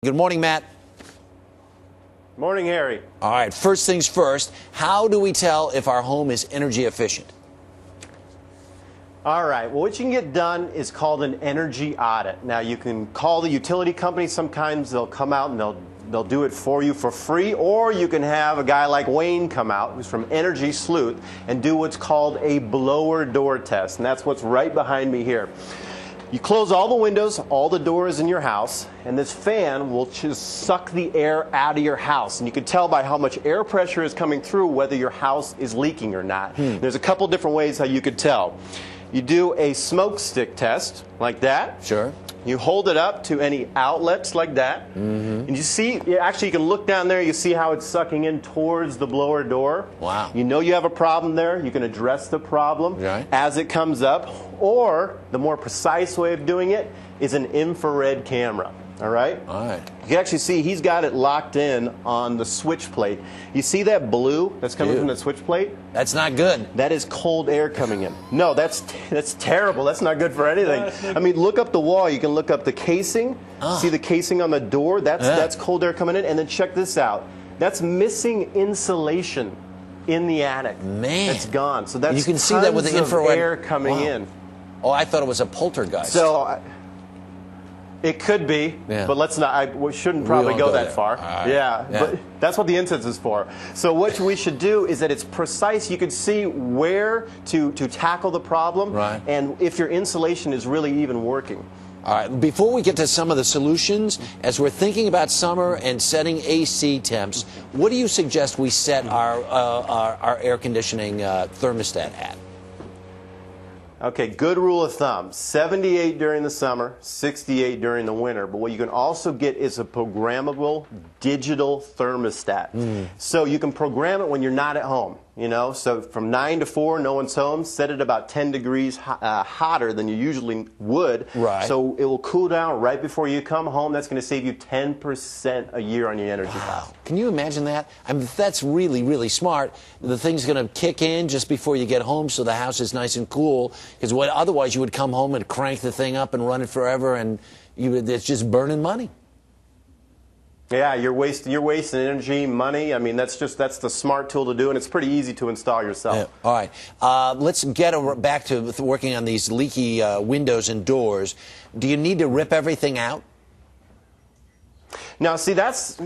Good morning, Matt. Morning, Harry. All right, first things first, how do we tell if our home is energy efficient? All right, well, what you can get done is called an energy audit. Now, you can call the utility company. Sometimes they'll come out and they'll do it for you for free, or you can have a guy like Wayne come out, who's from Energy Sleuth, and do what's called a blower door test, and that's what's right behind me here. You close all the windows, all the doors in your house, and this fan will just suck the air out of your house. And you can tell by how much air pressure is coming through whether your house is leaking or not. There's a couple different ways how you could tell. You do a smoke stick test like that. Sure. You hold it up to any outlets like that, and you see, actually you can look down there, you see how it's sucking in towards the blower door. Wow. You know you have a problem there, you can address the problem as it comes up, or the more precise way of doing it is an infrared camera. All right? All right. You can actually see he's got it locked in on the switch plate. You see that blue that's coming from the switch plate? That's not good. That is cold air coming in. No, that's terrible. That's not good for anything. I mean, look up the wall. You can look up the casing. See the casing on the door? That's cold air coming in. And then check this out. That's missing insulation in the attic. Man. It's gone. So that's you can see that with the infrared air coming in. Oh, I thought it was a poltergeist. So it could be, but let's not. We shouldn't probably go that far. Yeah, but that's what the incense is for. So what we should do is that it's precise. You could see where to tackle the problem, and if your insulation is really even working. All right, before we get to some of the solutions, as we're thinking about summer and setting AC temps, what do you suggest we set our air conditioning thermostat at? Okay, good rule of thumb, 78 during the summer, 68 during the winter. But what you can also get is a programmable digital thermostat. So you can program it when you're not at home. You know, so from 9 to 4, no one's home, set it about 10 degrees hotter than you usually would. So it will cool down right before you come home. That's going to save you 10% a year on your energy cost. Can you imagine that? I mean, that's really, really smart. The thing's going to kick in just before you get home so the house is nice and cool. Because otherwise you would come home and crank the thing up and run it forever, and it's just burning money. Yeah, you're wasting energy, money. I mean, that's the smart tool to do, and it's pretty easy to install yourself. All right. Let's get back to working on these leaky windows and doors. Do you need to rip everything out? Now, see,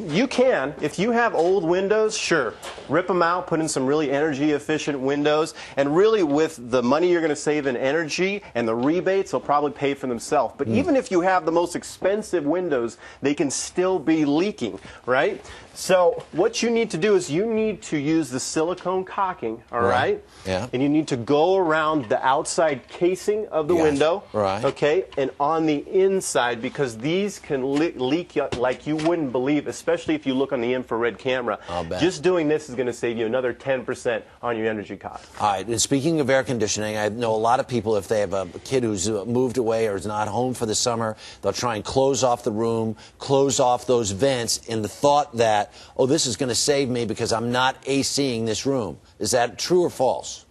you can. If you have old windows, sure. Rip them out, put in some really energy-efficient windows, and really with the money you're going to save in energy and the rebates, they'll probably pay for themselves. But even if you have the most expensive windows, they can still be leaking, right? So what you need to do is you need to use the silicone caulking, all right? Yeah. And you need to go around the outside casing of the window, okay, and on the inside, because these can leak like you wouldn't believe, especially if you look on the infrared camera. I'll bet. Just doing this is going to save you another 10% on your energy cost. All right. And speaking of air conditioning, I know a lot of people, if they have a kid who's moved away or is not home for the summer, they'll try and close off the room, close off those vents in the thought that, oh, this is going to save me because I'm not ACing this room. Is that true or false?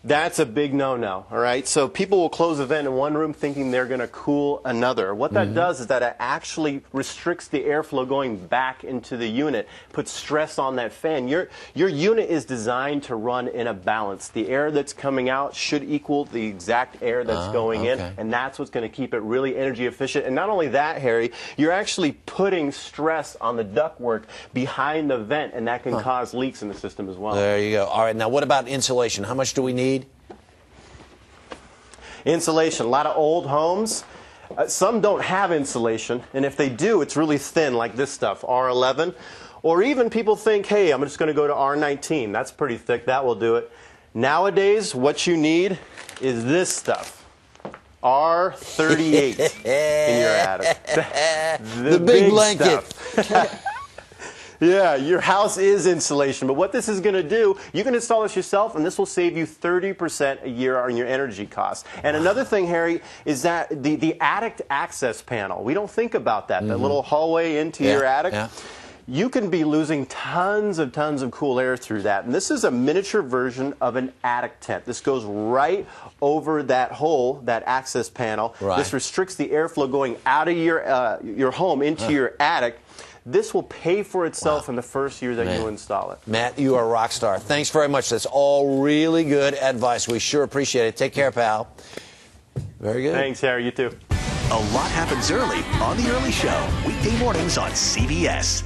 That's a big no-no, all right? So people will close a vent in one room thinking they're going to cool another. What that does is that it actually restricts the airflow going back into the unit, puts stress on that fan. Your unit is designed to run in a balance. The air that's coming out should equal the exact air that's going in, and that's what's going to keep it really energy efficient. And not only that, Harry, you're actually putting stress on the ductwork behind the vent, and that can cause leaks in the system as well. There you go. All right, now what about insulation? How much do we need? Insulation. A lot of old homes, some don't have insulation, and if they do, it's really thin, like this stuff, R11. Or even people think, hey, I'm just going to go to R19. That's pretty thick. That will do it. Nowadays, what you need is this stuff. R38 in your attic. The big blanket. Yeah, your house is insulation, but what this is going to do, you can install this yourself, and this will save you 30% a year on your energy costs. And another thing, Harry, is that the attic access panel, we don't think about that, that little hallway into your attic. you can be losing tons of cool air through that. And this is a miniature version of an attic tent. This goes right over that hole, that access panel. Right. This restricts the airflow going out of your home into your attic. This will pay for itself in the first year that you install it. Matt, you are a rock star. Thanks very much. That's all really good advice. We sure appreciate it. Take care, pal. Very good. Thanks, Harry. You too. A lot happens early on The Early Show, weekday mornings on CBS.